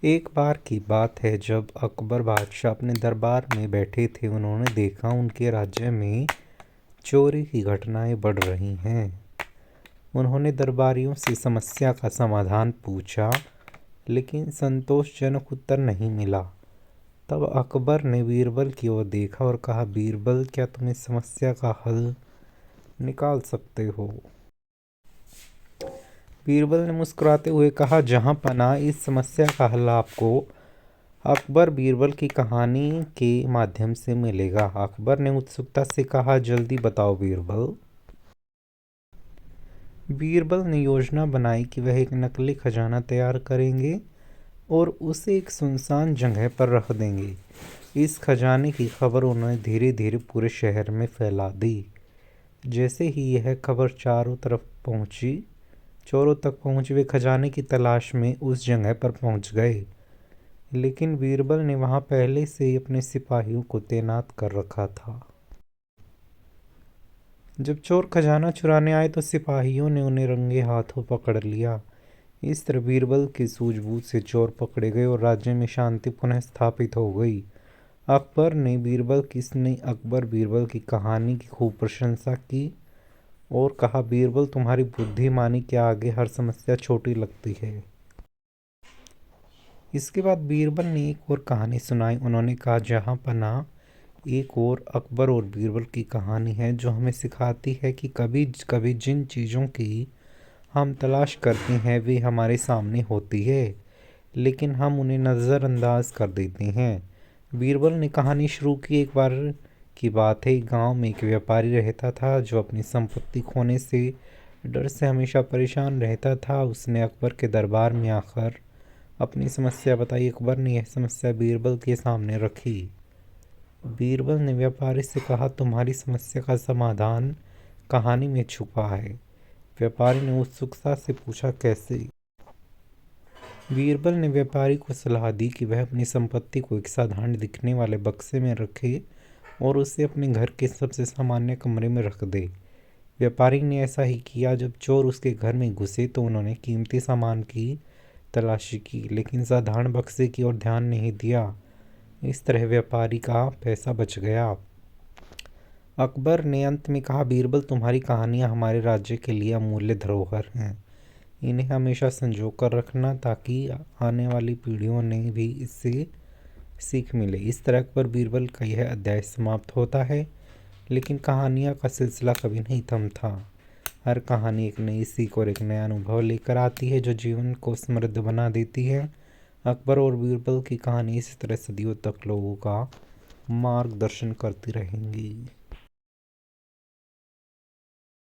एक बार की बात है जब अकबर बादशाह अपने दरबार में बैठे थे। उन्होंने देखा उनके राज्य में चोरी की घटनाएं बढ़ रही हैं। उन्होंने दरबारियों से समस्या का समाधान पूछा, लेकिन संतोषजनक उत्तर नहीं मिला। तब अकबर ने बीरबल की ओर देखा और कहा, बीरबल, क्या तुम इस समस्या का हल निकाल सकते हो? बीरबल ने मुस्कुराते हुए कहा, जहां पनाह, इस समस्या का हल आपको अकबर बीरबल की कहानी के माध्यम से मिलेगा। अकबर ने उत्सुकता से कहा, जल्दी बताओ बीरबल। बीरबल ने योजना बनाई कि वह एक नकली खजाना तैयार करेंगे और उसे एक सुनसान जगह पर रख देंगे। इस खजाने की खबर उन्होंने धीरे धीरे पूरे शहर में फैला दी। जैसे ही यह खबर चोरों तक पहुंची, वे खजाने की तलाश में उस जगह पर पहुंच गए। लेकिन बीरबल ने वहां पहले से ही अपने सिपाहियों को तैनात कर रखा था। जब चोर खजाना चुराने आए तो सिपाहियों ने उन्हें रंगे हाथों पकड़ लिया। इस तरह बीरबल की सूझबूझ से चोर पकड़े गए और राज्य में शांति पुनः स्थापित हो गई। अकबर बीरबल की कहानी की खूब प्रशंसा की और कहा, बीरबल, तुम्हारी बुद्धिमानी के आगे हर समस्या छोटी लगती है। इसके बाद बीरबल ने एक और कहानी सुनाई। उन्होंने कहा, जहां पनाह, एक और अकबर और बीरबल की कहानी है जो हमें सिखाती है कि कभी कभी जिन चीज़ों की हम तलाश करते हैं वे हमारे सामने होती है, लेकिन हम उन्हें नज़रअंदाज कर देते हैं। बीरबल ने कहानी शुरू की। एक बार की बात है, एक गांव में एक व्यापारी रहता था जो अपनी संपत्ति खोने से डर से हमेशा परेशान रहता था। उसने अकबर के दरबार में आकर अपनी समस्या बताई। अकबर ने यह समस्या बीरबल के सामने रखी। बीरबल ने व्यापारी से कहा, तुम्हारी समस्या का समाधान कहानी में छुपा है। व्यापारी ने उत्सुकता से पूछा, कैसे? बीरबल ने व्यापारी को सलाह दी कि वह अपनी संपत्ति को एक साधारण दिखने वाले बक्से में रखे और उसे अपने घर के सबसे सामान्य कमरे में रख दे। व्यापारी ने ऐसा ही किया। जब चोर उसके घर में घुसे तो उन्होंने कीमती सामान की तलाशी की, लेकिन साधारण बक्से की ओर ध्यान नहीं दिया। इस तरह व्यापारी का पैसा बच गया। अकबर ने अंत में कहा, बीरबल, तुम्हारी कहानियाँ हमारे राज्य के लिए अमूल्य धरोहर हैं। इन्हें हमेशा संजो कर रखना ताकि आने वाली पीढ़ियों ने भी इससे सीख मिले। इस तरह अकबर बीरबल का यह अध्याय समाप्त होता है, लेकिन कहानियाँ का सिलसिला कभी नहीं थमता। हर कहानी एक नई सीख और एक नया अनुभव लेकर आती है जो जीवन को समृद्ध बना देती है। अकबर और बीरबल की कहानी इसी तरह सदियों तक लोगों का मार्गदर्शन करती रहेंगी।